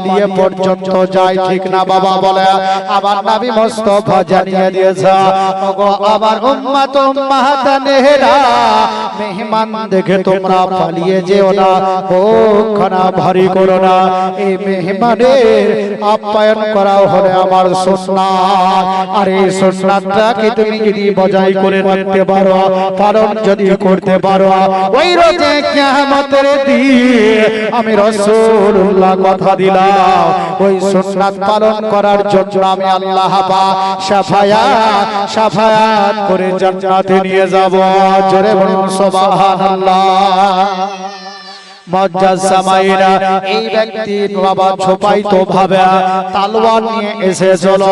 পালিয়ে পর্যন্ত যায়, ঠিক না বাবা বলে? আমার নবী মুস্তাফা জানিয়ে দিয়েছে, ওগো আমার উম্মত উম্মাহাতানেরা, মেহমান দেখে তোমরা পালিয়ে যেও না, ও খানা ভারী করো না। এই মেহমানের আপ্যায়ন করা হলে আমার সুন্নাত, আর এই সুন্নাতটাকে তুমি যদি বজায় করে রাখতে পারো, পালন যদি করতে পারো, ওই রোজে কিয়ামতের দিন আমি রাসূলুল্লাহ কথা দিলাম, ওই সুন্নাত পালন করার জন্য আমি আল্লাহ পাক শাফায়াত করে জান্নাতে নিয়ে যাব। জোরে বলুন সুবহানাল্লাহ। মুজাসসামাইরা এই ব্যক্তি বাবা ছোপাইতো ভাবে তলোয়ার নিয়ে এসেছিল,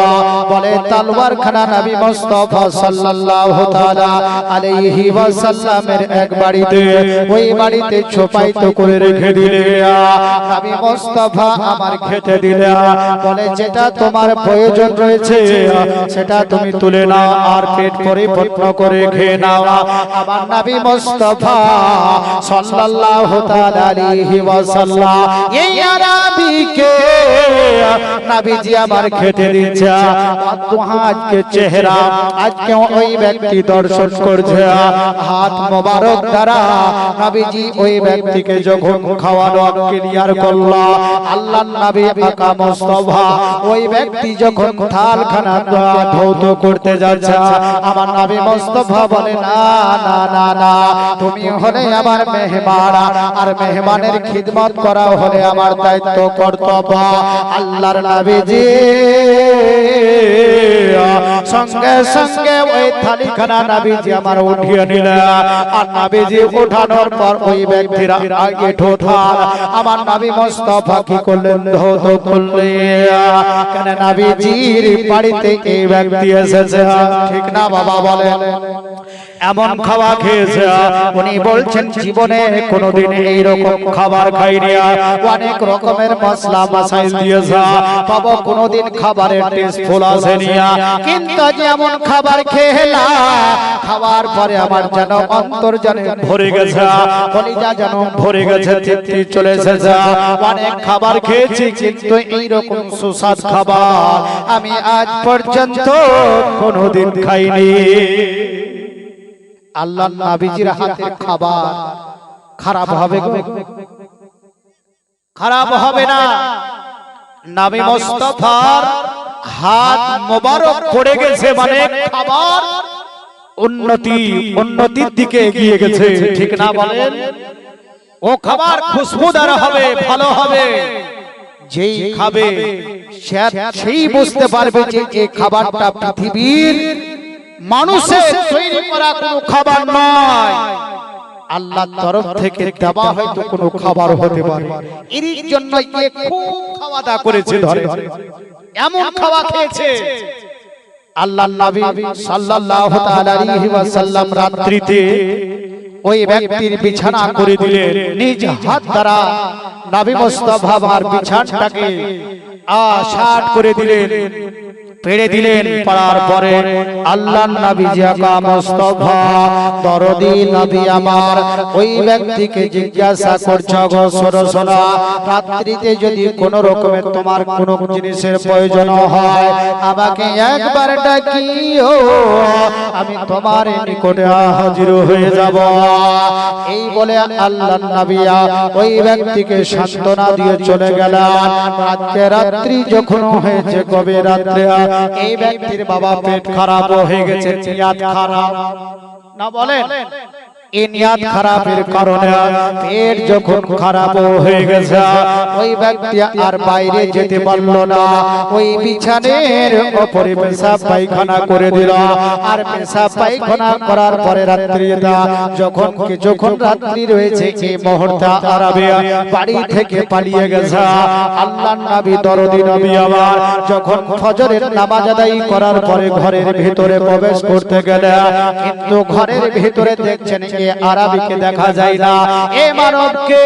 বলে তলোয়ার খানা নবী মুস্তাফা সাল্লাল্লাহু তাআলা আলাইহি ওয়াসাল্লামের এক বাড়িতে, ওই বাড়িতে ছোপাইতো করে রেখে দিলে। নবী মুস্তাফা আমার খেতে দিলে, বলে যেটা তোমার প্রয়োজন রয়েছে সেটা তুমি তুলে নাও আর পেট পরিপূর্ণ করে খেয়ে নাও। আমার নবী মুস্তাফা সাল্লাল্লাহু তাআলা আলাইহি ওয়াসাল্লাম এই আরবীকে নবীজি আমার খেতে দিচ্ছে। আজকে চেহারা আজকে ওই ব্যক্তি দর্শন করছে, হাত মোবারক দ্বারা নবীজি ওই ব্যক্তিকে যখন খাওয়ানো ক্লিয়ার করল, আল্লাহর নবী আকা মুস্তাফা ওই ব্যক্তি যখন থালখানা ধৌত করতে যাচ্ছে, আমার নবী মুস্তাফা বলে না না না না, তুমি হলে আমার মেহমান, আর মেহমানের খিদমত করা হলে আমার দায়িত্ব কর্তব্য। আল্লাহর নবীজি সঙ্গে সঙ্গে ওই থালিখানা নবীজি আমার উঠিয়ে নিলেন, আর নবীজি উঠানোর পর ওই ব্যক্তিরা আগে ঠোঁঠাল আমার নবী মুস্তাফা কি করলেন, ধৌত করলেন। কেন নবীজির বাড়িতে এই ব্যক্তি এসেছে, ঠিক না বাবা বলেন? এমন খাওয়া খেয়েছে, উনি বলছেন জীবনে কোনোদিন এইরকম খাবার খাইনি, অনেক রকমের মশলা মশাইল দিয়েছে, তবে কোনোদিন খাবারের টেস্ট ফুল আসেনি, কিন্তু যেমন খাবার খেলাম, খাওয়ার পরে আমার যেন অন্তর জানে ভরে গেছে, কলিজা যেন ভরে গেছে, তৃপ্তি চলে এসেছে। অনেক খাবার খেয়েছি কিন্তু এইরকম সুস্বাদ খাবার আমি আজ পর্যন্ত কোনোদিন খাইনি। আল্লাহর নবীজির হাতের খাবার খারাপ হবে গো? খারাপ হবে না। নবী মুস্তাফার হাত মোবারক পড়ে গেছে মানে খাবার উন্নতির দিকে এগিয়ে গেছে, ঠিক না বলেন? ও খাবার খুশবুদার হবে, ভালো হবে। যেই খাবে সেই বুঝতে পারবে যে এই খাবারটা পৃথিবীর মানুষের তৈরি করা কোনো খাবার নয়, আল্লাহর তরফ থেকে দেওয়া হয়তো কোনো খাবার হতে পারে। এর জন্য খুব খাওয়া দাওয়া করেছে, ধরে এমন খাওয়া খেয়েছে। আল্লাহর নবী সাল্লাল্লাহু তাআলা আলাইহি ওয়াসাল্লাম রাত্রিতে ওই ব্যক্তির বিছানা করে দিলেন, নিজ হাত দ্বারা নবী মুস্তাফা আর বিছানাটাকে আশাট করে দিলেন, পেড়ে দিলেন। পড়ার পরে আল্লাহর নবী আকা মুস্তাফা দরদি নবী আমার ওই ব্যক্তিকে জিজ্ঞাসা করছে, গো শোনো, রাত্রিতে যদি কোন রকমের তোমার কোন জিনিসের প্রয়োজন হয় আমাকে একবার ডাকিও, আমি তোমার নিকটে হাজির হয়ে যাব। এই বলে আল্লাহর নবী ওই ব্যক্তিকে সান্ত্বনা দিয়ে চলে গেলেন। রাত্রি যখন হয়েছে, কবে রাত্রে, এই ব্যক্তির বাবা পেট খারাপ হয়ে গেছে, নিয়াত খারাপ না বলেন? এই নিয়াত খারাপের কারণে পেট যখন খারাপ হয়ে গেছে, ওই ব্যক্তি আর বাইরে যেতে পারল না, ওই বিছানের উপরে পেশাব পায়খানা করে দিল। আর পেশাব পায়খানা করার পরে রাত্রিটা যখন রাত্রি রয়েছে, এই মুহূর্তে আরবে বাড়ি থেকে পালিয়ে গেছে। আল্লাহর নবী দরদি নবী আমার যখন ফজরের নামাজ আদায় করার পরে ঘরের ভিতরে প্রবেশ করতে গেলে, কিন্তু ঘরের ভিতরে দেখছেন আরবীকে দেখা যায় না, এ মানবকে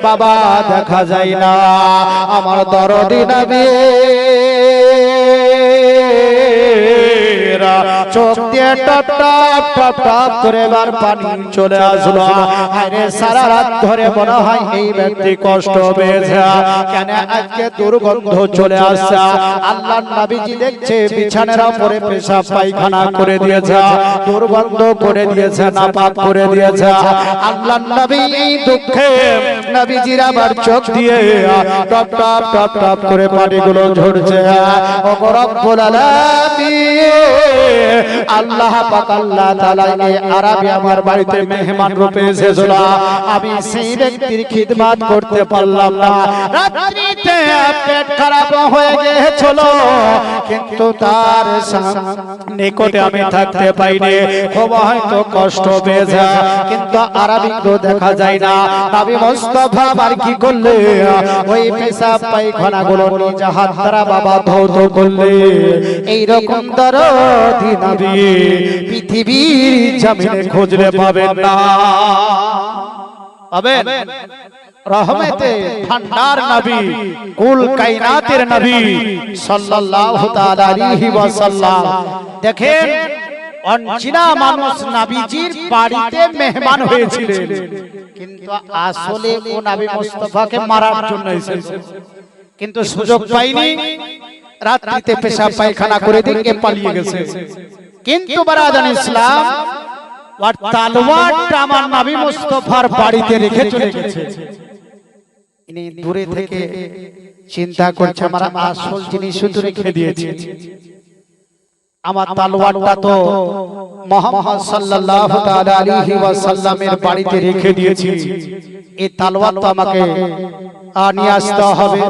বাবা দেখা যায় না। আমার দরদি নবী চোখ দিয়ে টপ টপ টপ টপ করে এবার পানি চলে আসলো। আরে সারা রাত ধরে মনে হয় এই ব্যক্তি কষ্ট পেয়েছে, কেন আজকে দুর্গন্ধ চলে আসছে। আল্লাহর নবীজি দেখছে বিছানার উপরে পেশাব পায়খানা করে দিয়েছে, দুর্গন্ধ করে দিয়েছে, নাপাক করে দিয়েছে। আল্লাহর নবী দুঃখে নবীজির আবার চোখ দিয়ে টপ টপ টপ টপ করে পানিগুলো ঝরছে। ও রব্বুল আলামিন, আল্লাহ পাক আল্লাহ তাআলা এই আরবি আমার বাড়িতে মেহমান রূপে এসেছিল, আমি সেই ব্যক্তির খিদমত করতে পারলাম না। রাত্রিতে পেট খারাপ হয়ে গিয়েছিল, কিন্তু তার নিকটে আমি থাকতে পাইনি, খুব হয়তো কষ্ট পেয়েছে, কিন্তু আরবি তো দেখা যায় না। নবী মুস্তাফা আর কি করলে ওই পেশাব পায়খানা গুলো নিজে হাত দ্বারা বাবা ধৌত করলে। এইরকম দরদি নবী পৃথিবীর জমিনে খুঁজলে পাবেন না, পাবেন। রহমতে ভান্ডার নবী, কুল কায়নাতের নবী সাল্লাল্লাহু তাআলা আলাইহি ওয়াসাল্লাম। দেখেন অনচিনা মানুষ নবীজির বাড়িতে মেহমান হয়েছিলেন, কিন্তু আসলে ও নবী মুস্তাফাকে মারার জন্য এসেছে, কিন্তু সুযোগ পাইনি। রাত্রিতে পেশাব পায়খানা করে দিয়ে পালিয়ে গেছে। কিন্তু বারাদান ইসলাম, আর তলোয়ারটা আমার নবী মুস্তাফার বাড়িতে রেখে চলে গেছে। ইনি দূরে থেকে চিন্তা করছে আমার আসল জিনিস শুধু রেখে দিয়েছে, আমার তলোয়ারটা তো মুহাম্মদ সাল্লাল্লাহু তাআলা আলাইহি ওয়াসাল্লামের বাড়িতে রেখে দিয়েছি, এই তলোয়ার তো আমাকে নিয়ে আসতে হবে।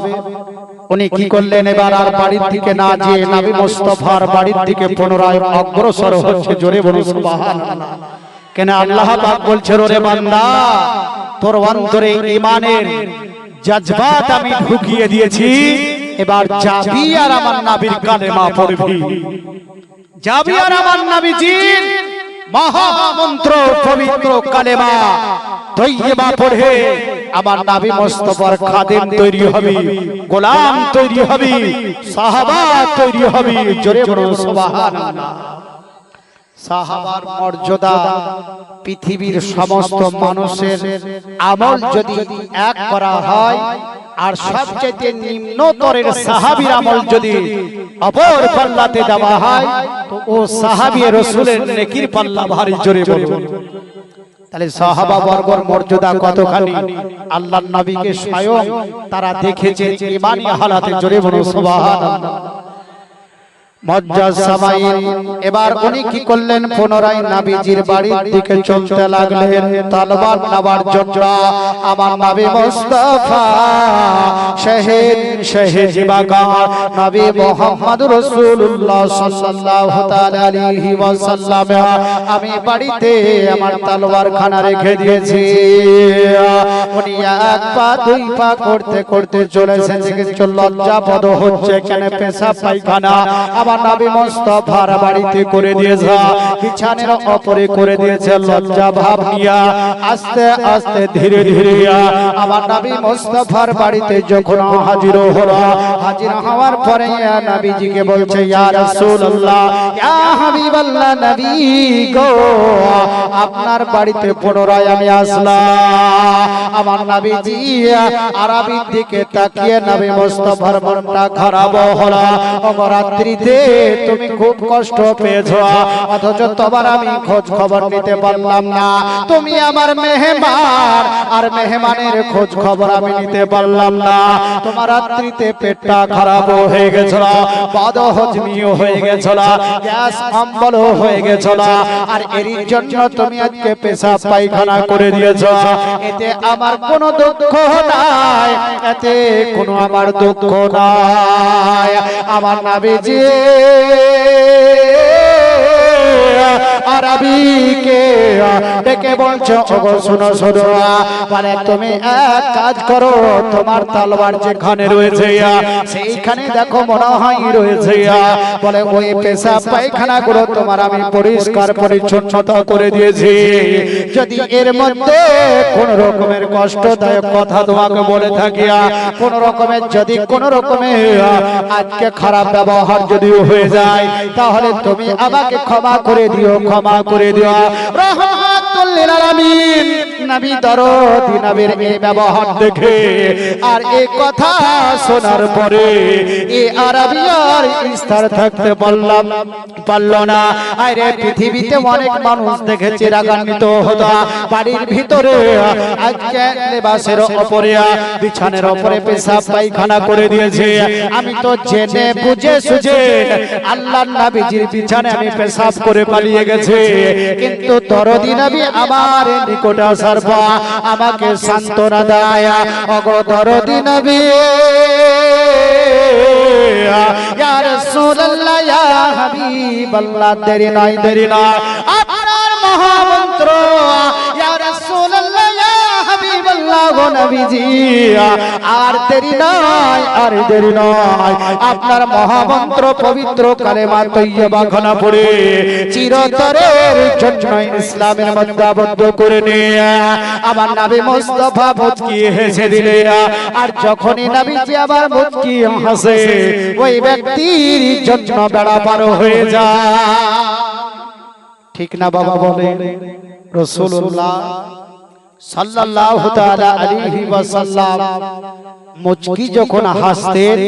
উনি কি করলেন, এবার আর বাড়ির দিকে না যেয়ে নবী মুস্তাফার বাড়ির দিকে পুনরায় অগ্রসর হচ্ছে। জোরে বলুন সুবহানাল্লাহ। কেন আল্লাহ পাক বলছেন, ওরে বান্দা, তোর অন্তরে ঈমানের জজবাত আমি ঢুকিয়ে দিয়েছি, এবার যাবি আর আমার নবীর কালেমা পড়বি, যাবি আর আমার নবীজির মহামন্ত্র পবিত্র কালেমা তৈয়বা পড়ে আমার নবী মুস্তাফার খাদেম তৈরি হবি, গোলাম তৈরি হবি, সাহাবা তৈরি হবি। জোরে বলুন সুবহানাল্লাহ। সাহাবার মর্যাদা পৃথিবীর সমস্ত মানুষের আমল যদি এক করা হয়, আর সবচেয়ে নিম্নতরের সাহাবীর আমল যদি অপর পাল্লাতে দেওয়া হয়, তো ও সাহাবী রাসূলের নেকির পাল্লা ভারী। জোরে বলুন। তাহলে সাহাবা বর্গের মর্যাদা কতখানি আল্লাহর নবীকে স্বয়ং তারা দেখেছে ঈমানি হালাতে। জোরে বলুন সুবহানাল্লাহ। এবার উনি কি করলেন, পুনরায় নবীজির বাড়ির দিকে চলতে লাগলেন তলোয়ার নেবার জন্য। আমার নবী মুস্তাফা শহীদ জিবাগার নবী মুহাম্মদ রাসূলুল্লাহ সাল্লাল্লাহু তাআলা আলাইহি ওয়াসাল্লাম, আমি বাড়িতে আমার তলোয়ার খানা রেখে দিয়েছি। উনি এক পা দুই পা করতে করতে চলেছেন, দেখে লজ্জা বোধ হচ্ছে, কেন পেশাব পায়খানা আমার নবী মুস্তাফার বাড়িতে করে দিয়েছে, বিছানার উপরে করে দিয়েছে। লজ্জা ভাব নিয়া আস্তে আস্তে ধীরে ধীরে আমার নবী মুস্তাফার বাড়িতে যখন হাজির হলো, হাজির হওয়ার পরে নবীজিকে বলছে, ইয়া রাসূলুল্লাহ, ইয়া হাবিবাল্লাহ, নবী গো, আপনার বাড়িতে পুনরায় আমি আসলাম। আমার নবীজি আরবির দিকে তাকিয়ে নবী মুস্তাফার মনটা খারাপ হলো। রাত্রিতে তুমি খুব কষ্ট পেয়েছো, অথচ তোমার আমি খোঁজ খবর নিতে পারলাম না। তুমি আমার মেহমান, আর মেহমানের খোঁজ খবর আমি নিতে পারলাম না। তোমার রাত্রিতে পেটটা খারাপ হয়ে গেছিল, বদহজমিও হয়ে গেছিল, গ্যাস অম্বল হয়ে গেছিল, আর এর জন্য তুমি আজকে পেশাব পায়খানা করে দিয়েছো। এতে আমার কোনো দুঃখ নাই, এতে কোনো আমার দুঃখ নাই। আমার নবীজি আরবিকে ডেকে বলছো ওগো শোনো শোনো, বলে তুমি এক কাজ করো, তোমার তলোয়ার যেখানে রয়েছে সেইখানে দেখো মনে হয় রয়েছে, বলে ওই পেশাব পায়খানা গুলো তোমার আমি পরিষ্কার পরিচ্ছন্নতা করে দিয়েছি। যদি এর মধ্যে কোন রকমের কষ্টদায়ক কথা তোমাকে বলে থাকি, কোন রকমের যদি কোন রকমের আজকে খারাপ ব্যবহার যদি হয়ে যায়, তাহলে তুমি আমাকে ক্ষমা করে দিও, ক্ষমা করে দিও। রহমাতুল লিল আলামিন নবী দরদি নবীর এই ব্যবহার দেখে আর এই কথা শোনার পরে এই আরবি আর স্থির থাকতে পারল না। আরে পৃথিবীতে অনেক মানুষ দেখেছে রাগান্বিত হতো, বাড়ির ভিতরে আজকে লেবাসের উপরে বিছানার উপরে পেশাব পায়খানা করে দিয়েছে। আমি তো জেনে বুঝে সুঝে আল্লাহর নবীজির বিছানায় আমি পেশাব করে পালিয়ে গেছে, কিন্তু দরদি নবী আমার নিকট আসার পর আমাকে সান্ত্বনা দেয়, ওগো দরদি নবী ইয়া রাসূলুল্লাহ ইয়া হাবিবাল্লাহ, দেরি নয় দেরি নয়, আপনার মহামন্ত্র ইয়া রাসূলুল্লাহ ইয়া হাবিবাল্লাহ গো নবীজি, আর দেরি নয় আর দেরি নয়, আপনার মহামন্ত্র পবিত্র কালেমা তৈয়বা খানা পড়ে চিরতরের জন্য ইসলামের মধ্যে আবদ্ধ করে নিয়ে আমার নবী মুস্তাফা মুচকি হেসে দিলে। আর যখনই নবীজি আবার মুচকি হাসে, ওই ব্যক্তির জন্য বেড়া পার হয়ে যায়। ঠিক না বাবা বলে? রাসূলুল্লাহ সাল্লাল্লাহু তাআলা আলাইহি ওয়াসাল্লাম মুচকি যখন হাসতেন,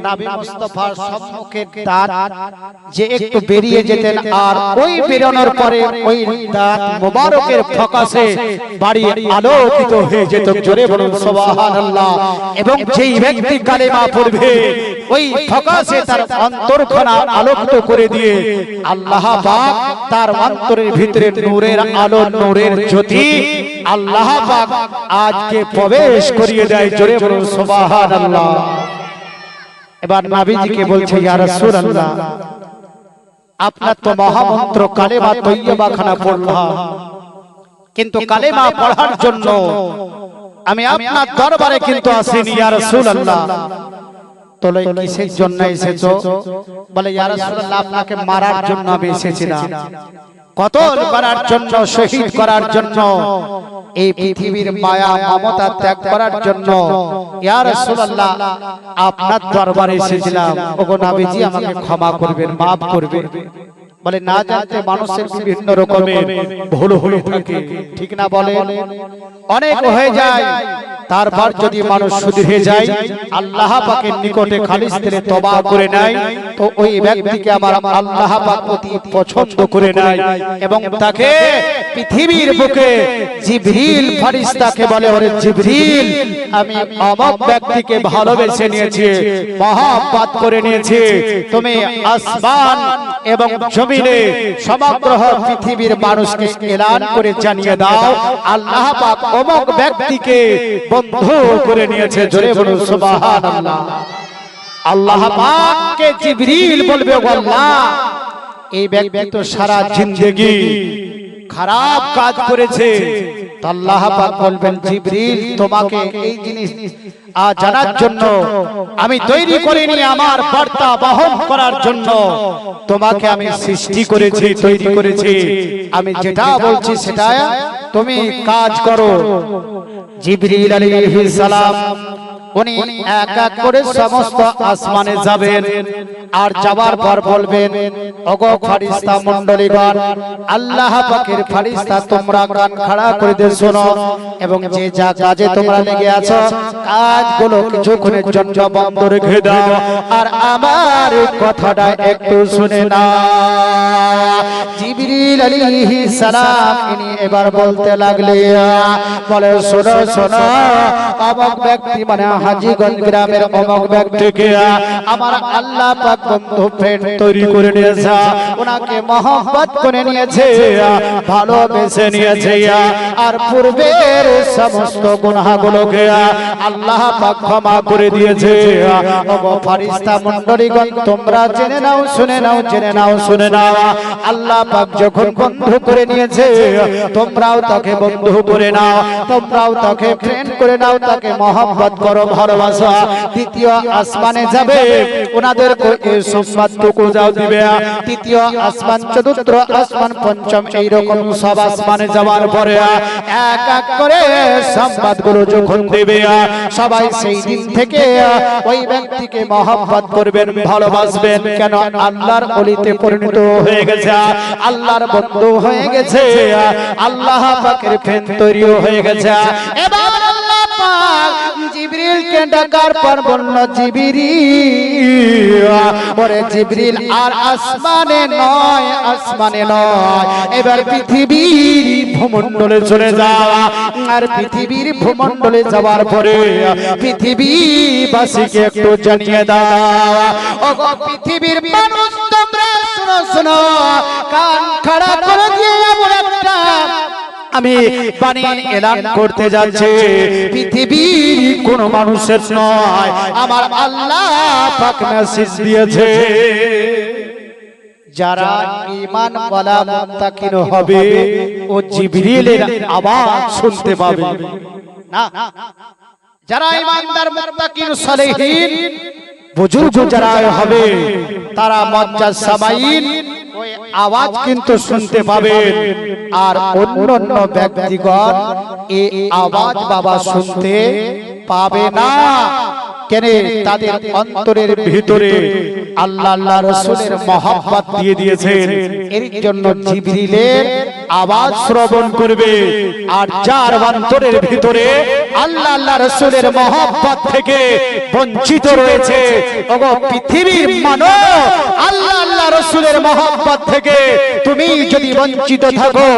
নবী মুস্তাফার সম্মুখে দাঁত যে একটু বেরিয়ে যেতেন, আর ওই বেরোনোর পরে ওই দাঁত মোবারকের ফোকাসে বাড়ি আলোকিত হয়ে যেত। জোরে বলুন সুবহানাল্লাহ। এবং যেই ব্যক্তি কালেমা পড়বে, ওই ফোকাসে তার অন্তরখানা আলোকিত করে দিয়ে আল্লাহ পাক তার অন্তরের ভিতরে নূরের আলো, নূরের জ্যোতি আল্লাহ পাক আজকে প্রবেশ করিয়ে দেয়। জোরে বলুন সুবহানাল্লাহ। এবার নবীজিকে বলছে, ইয়া রাসূলুল্লাহ আপনার তো মহামন্ত্র কালেমা তৈয়বা খানা পড়লাম, কিন্তু কালেমা পড়ার জন্য আমি আপনার দরবারে কিন্তু আসিনি। ইয়া রাসূলুল্লাহ তোলে কিসের জন্য এসেছো? বলে ইয়া রাসূলুল্লাহ আপনাকে মারার জন্য আমি এসেছিলাম, কতল করার জন্য, শহীদ করার জন্য, এই পৃথিবীর মায়া মমতা ত্যাগ করার জন্য ইয়া রাসূলুল্লাহ আপনার দরবারে এসেছিলাম। ওগো নবীজি আমাকে ক্ষমা করবেন, maaf করবেন। বলে না জানতে মানুষের বিভিন্ন রকমের ভুল হয়ে থাকে, ঠিক না বলে? অনেক হয়ে যায়, তারপর যদি মানুষ শুধরে যায়, আল্লাহ পাকের নিকটে খালিস দিলে তওবা করে নেয়, তো ওই ব্যক্তিকে আমার আল্লাহ পাক অতি পছন্দ করে নেয় এবং তাকে পৃথিবীর বুকে জিবরিল ফেরেশতাকে বলে, ওরে জিবরিল আমি অমুক ব্যক্তিকে ভালোবেসে নিয়েছি, মহব্বত করে নিয়েছি, তুমি আসমান এবং জমিনে সমগ্র পৃথিবীর মানুষকে এলান করে জানিয়ে দাও আল্লাহ পাক অমুক ব্যক্তিকে বন্ধু করে নিয়েছে। জোরে বলুন সুবহানাল্লাহ। আল্লাহ পাককে জিবরিল বলবে, আল্লাহ এই ব্যক্তি তো সারা জিন্দেগি খারাপ কাজ করেছে, তো আল্লাহ পাক বলবেন, জিবরিল তোমাকে এই জিনিস জানার জন্য আমি তৈরি করিনি, আমার বার্তা বহন করার জন্য তোমাকে আমি সৃষ্টি করেছি, তৈরি করেছি, আমি যেটা বলছি সেটা তুমি কাজ করো। জিবরিল আলাইহিস সালাম উনি এক এক করে সমস্ত আসমানে যাবেন, আর যাওয়ার পর বলবেন, ওগো ফেরেশতা মণ্ডলীগণ, আল্লাহ পাকের ফেরেশতা তোমরা কান খাড়া করে দিয়ে শোনো, এবং যে যা কাজে তোমরা লেগে আছো কাজগুলো কিছুক্ষণের জন্য বন্ধ রেখে দাও, আর আমার কথাটা একটু শুনে নাও। জিবরিল আলাইহিস সালাম ইনি এবার বলতে লাগলেন, বলে শোনো শোনো, অমুক ব্যক্তি মানে হাজীগঞ্জ গ্রামের অমুক ব্যক্তিকে আমার আল্লাহ পাক বন্ধু ফ্রেন্ড তৈরি করে নিয়েছে, ওনাকে মহব্বত করে নিয়েছে, ভালোবেসে নিয়েছে, আর পূর্বের সমস্ত গুনাহগুলোকে আল্লাহ পাক ক্ষমা করে দিয়েছে। ওগো ফেরেশতা মণ্ডলীগণ, তোমরা জেনে নাও, শুনে নাও, জেনে নাও, শুনে নাও, আল্লাহ পাক যখন বন্ধু করে নিয়েছে, তোমরাও তাকে বন্ধু করে নাও, তোমরাও তাকে ফ্রেন্ড করে নাও, তাকে মহব্বত করো, ভালোবাসো। তৃতীয় আসমানে যাবে, ওনাদেরকে এই সংবাদটুকু যাও দিবে। তৃতীয় আসমান, চতুর্থ আসমান, পঞ্চম, এইরকম সব আসমানে যাওয়ার পরে এক এক করে সংবাদগুলো যখন দেবে, সবাই সেই দিন থেকে ওই ব্যক্তিকে মহব্বত করবেন, ভালোবাসবেন। কেন? আল্লাহর ওলিতে পরিণত হয়ে গেছে, আল্লাহর বন্ধু হয়ে গেছে, আল্লাহ পাকের ফ্রেন্ড তৈরি হয়ে গেছে। এবার আল্লাহ পাক জিবরিলকে ডাকার পর বলল, জিবরিল, ওরে জিবরিল, আর আসমানে নয়, আসমানে নয়, এবার পৃথিবীর ভূমণ্ডলে চলে যাওয়া। আর পৃথিবীর ভূমণ্ডলে যাওয়ার পরে পৃথিবীবাসীকে একটু জানিয়ে দাও, ওগো পৃথিবীর মানুষ, তোমরা শোনো, শোনো, কান খাড়া করে দিয়ে এমন একটা আমি বাণী এলান করতে যাচ্ছি, পৃথিবীর কোন মানুষের নয়, আমার আল্লাহ পাক মেসেজ দিয়েছে, যারা ঈমান ওয়ালা মুত্তাকিন হবে ও জিবরিলের আওয়াজ শুনতে পাবে না। যারা ঈমানদার, মুত্তাকিন, সালেহীন বুজুর্গ যারা হবে, তারা মজ্জাজ সামাইন ওই আওয়াজ কিন্তু শুনতে পাবেন। আর অন্যান্য ব্যক্তিগণ এই আওয়াজ বাবা শুনতে পাবে না। কেন? তাদের অন্তরের ভিতরে আল্লাহ আল্লাহ রাসূলের মহব্বত দিয়ে দিয়েছেন, এর জন্য জিবরিলের আওয়াজ শ্রবণ করবে। আর যার অন্তরের ভিতরে আল্লাহ আল্লাহ রাসূলের মহব্বত থেকে বঞ্চিত রয়েছে, ওগো পৃথিবীর মানব, আল্লাহ আল্লাহ রাসূলের মহব্বত থেকে তুমি যদি বঞ্চিত থাকো,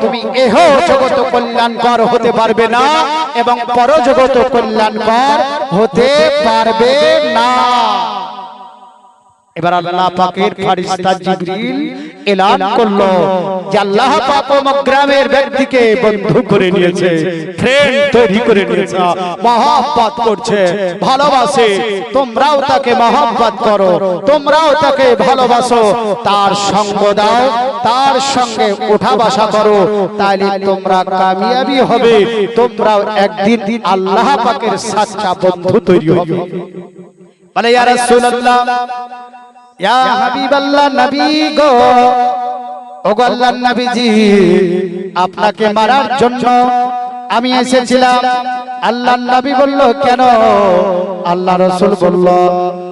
তুমি এহ জগত কল্যাণকর হতে পারবে না এবং পরজগত কল্যাণকর হতে পারবে না। এবার আল্লাহ পাকের ফেরেশতা জিবরিল এলান করলো যে আল্লাহ পাক গ্রামের ব্যক্তিকে বন্ধু করে নিয়েছে, ফ্রেন্ড তৈরি করে নিয়েছে, মহব্বত করছে, ভালোবাসে। তোমরাও তাকে মহব্বত করো, তোমরাও তাকে ভালোবাসো, তার সঙ্গ দাও, তার সঙ্গে উঠা বসা করো, তাহলে তোমরা কামিয়াবি হবে, তোমরাও একদিন আল্লাহ পাকের সাচ্চা বন্ধু তৈরি হবে। বলে ইয়া রাসূলুল্লাহ, ইয়া হাবিবাল্লাহ, নবী গো, ওগো আল্লাহর নবীজি, আপনাকে মারার জন্য আমি এসেছিলাম। আল্লাহর নবী বলল, কেন? আল্লাহ রাসূল বলল,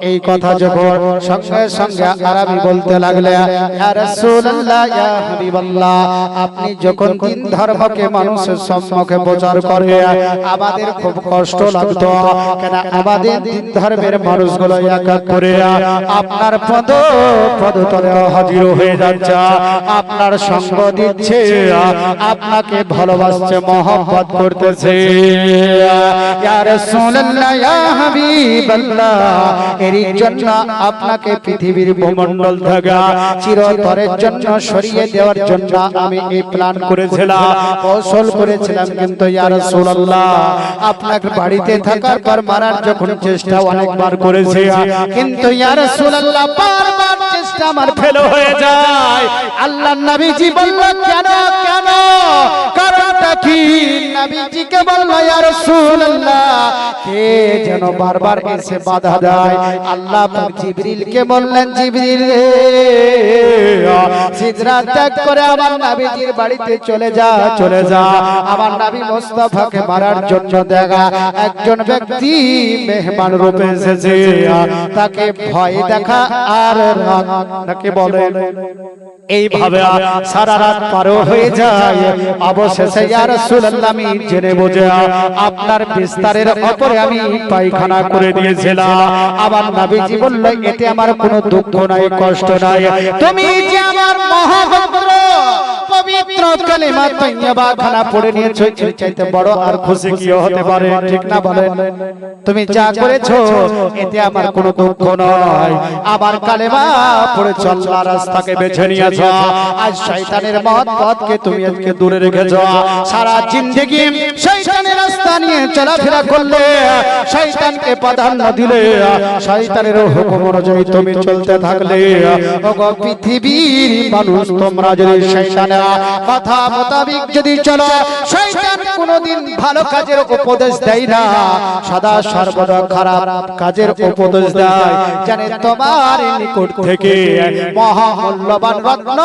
এই কথা যখন সঙ্গে সঙ্গে আরবি বলতে লাগলে, ইয়া রাসূলুল্লাহ, ইয়া হাবিবাল্লাহ, আপনি যখন দিন ধর্মকে মানুষের সম্মুখে প্রচার করে আমাদের খুব কষ্ট লাগতো। কেন? আমাদের দিন ধর্মের মানুষগুলো এক এক করে আপনার পদতলে হাজির হয়ে যাচ্ছে, আপনার সঙ্গ দিচ্ছে, আপনাকে ভালোবাসছে, মহব্বত করতেছে। ইয়া রাসূলুল্লাহ, ইয়া হাবিবাল্লাহ, এর জন্য আপনাকে পৃথিবীর ভূমণ্ডল থেকে চিরতরের জন্য সরিয়ে দেওয়ার জন্য আমি এই প্ল্যান করেছিলাম, কৌশল করেছিলাম। কিন্তু ইয়া রাসূলুল্লাহ, আপনার বাড়িতে থাকার পর মারার যখন চেষ্টা অনেকবার করেছি, কিন্তু ইয়া রাসূলুল্লাহ, বারবার চেষ্টা আমার ফেল হয়ে যায়। আল্লাহর নবীজি বলল, কেন? কেন? কারণটা কি? নবীজিকে বলল, ইয়া রাসূলুল্লাহ, কে যেন বারবার এসে বাধা দেয়। আল্লাহ পাক জিবরিলকে বললেন, জিবরিল রে, সিজদা ত্যাগ করে আমার নবীজির বাড়িতে চলে যা, চলে যা। আমার নবী মুস্তাফাকে মারার জন্য দেখা একজন ব্যক্তি মেহমান রূপে এসেছে, তাকে ভয় দেখা আর তাকে বলে। এইভাবে সারা রাত পার হয়ে যায়। অবশেষে ইয়া রাসূলুল্লাহ, আমি জেনে বুঝে আপনার বিস্তারের উপরে আমি পায়খানা করে দিয়েছিলাম। আমার নবীজি বলল, এতে আমার কোনো দুঃখ নাই, কষ্ট নাই। তুমি যে আমার মহাভদ্র পবিত্র কালিমা তৈয়বা খানা পড়ে নিয়েছো, এর চাইতে বড় আর খুশি কি হতে পারে? ঠিক না বলেন? তুমি যা করেছো এতে আমার কোনো দুঃখ নয়। আবার কালেমা পড়েছো, আল্লাহর রাস্তাকে বেছে নিয়েছো, আজ শয়তানের পথকে তুমি আজকে দূরে রেখেছো। সারা জিন্দেগি শয়তানের রাস্তা নিয়ে চলাফেরা করলে, শয়তানকে প্রাধান্য দিলে, শয়তানের হুকুম অনুযায়ী তুমি চলতে থাকলে, ওগো পৃথিবীর মানুষ তোমরা যদি শয়তানের কথা মোতাবেক যদি চলো, শয়তান কোনোদিন ভালো কাজের উপদেশ দেয় না, সদা সর্বদা খারাপ কাজের উপদেশ দেয়। জানে তোমার নিকট থেকে মহামূল্যবান রত্ন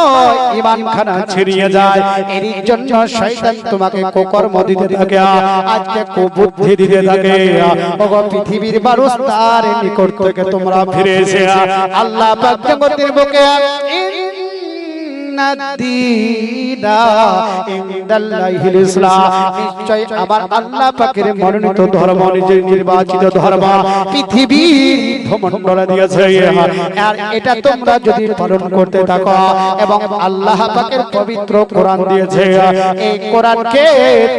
ঈমান খানা ছিনিয়ে যায়। এর জন্য শয়তান তোমাকে কুকর্ম দিতে থাকে, আজকে কুবুদ্ধি দিতে থাকে। ওগো পৃথিবীর মানুষ, তার নিকট থেকে তোমরা ফিরে এসে আল্লাহ পাক জগতের বুকে নিশ্চয় আমার আল্লাহ পাকের মনোনীত ধর্ম, নিজের নির্বাচিত ধর্ম পৃথিবীর ভূমণ্ডলে দিয়েছে। আর এটা তোমরা যদি পালন করতে থাকো, এবং আল্লাহ পাকের পবিত্র কোরআন দিয়েছে, এই কোরআনকে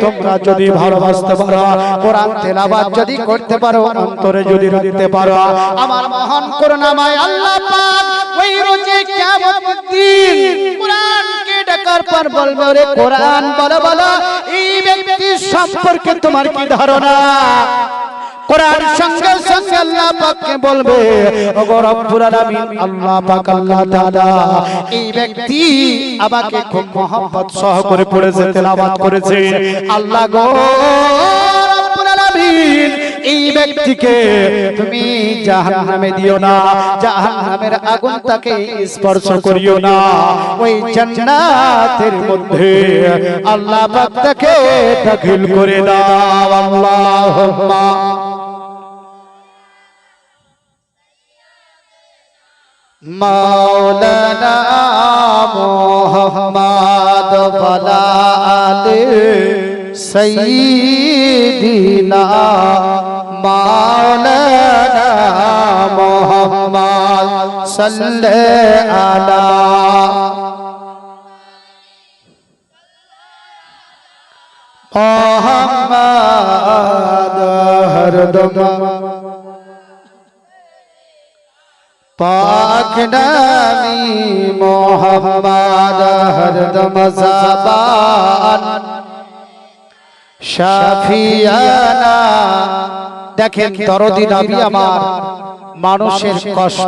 তোমরা যদি ভালোবাসতে পারো, কোরআন তেলাওয়াত যদি করতে পারো, অন্তরে যদি রাখতে পারো, আমার মহান করুণাময় আল্লাহ পাক ওই রোজে কিয়ামতের দিন কোরআনকে ডাকার পর বলবে, রে কোরআন বলো বলো এই ব্যক্তির সম্পর্কে তোমার কি ধারণা? কোরআন সঙ্গে সঙ্গে আল্লাহ পাককে বলবে, ওগো রব্বুল আলামিন আল্লাহ পাক আল্লাহ তাআলা এই ব্যক্তি আমাকে খুব মহব্বত সহকারে পড়েছে, তেলাওয়াত করেছে। আল্লাহ গো রব্বুল আলামিন এই ব্যক্তিকে তুমি জাহান্নামে দিও না, জাহান্নামের আগুন তাকে স্পর্শ করিও না, ওই জান্নাতের মধ্যে আল্লাহ পাক তাকে দাখিল করে দাও। আল্লাহুম্মা মাওলানা মুহাম্মদ ওয়ালা আলি সাইয়্যিদিনা মাওলানা মুহাম্মদ সাল্লাল্লাহু আলা মুহাম্মদ হরদম পাক নামি মুহাম্মদ হরদম জাবান শাফিয়ানা। দেখেন দরদি নবী আমার মানুষের কষ্ট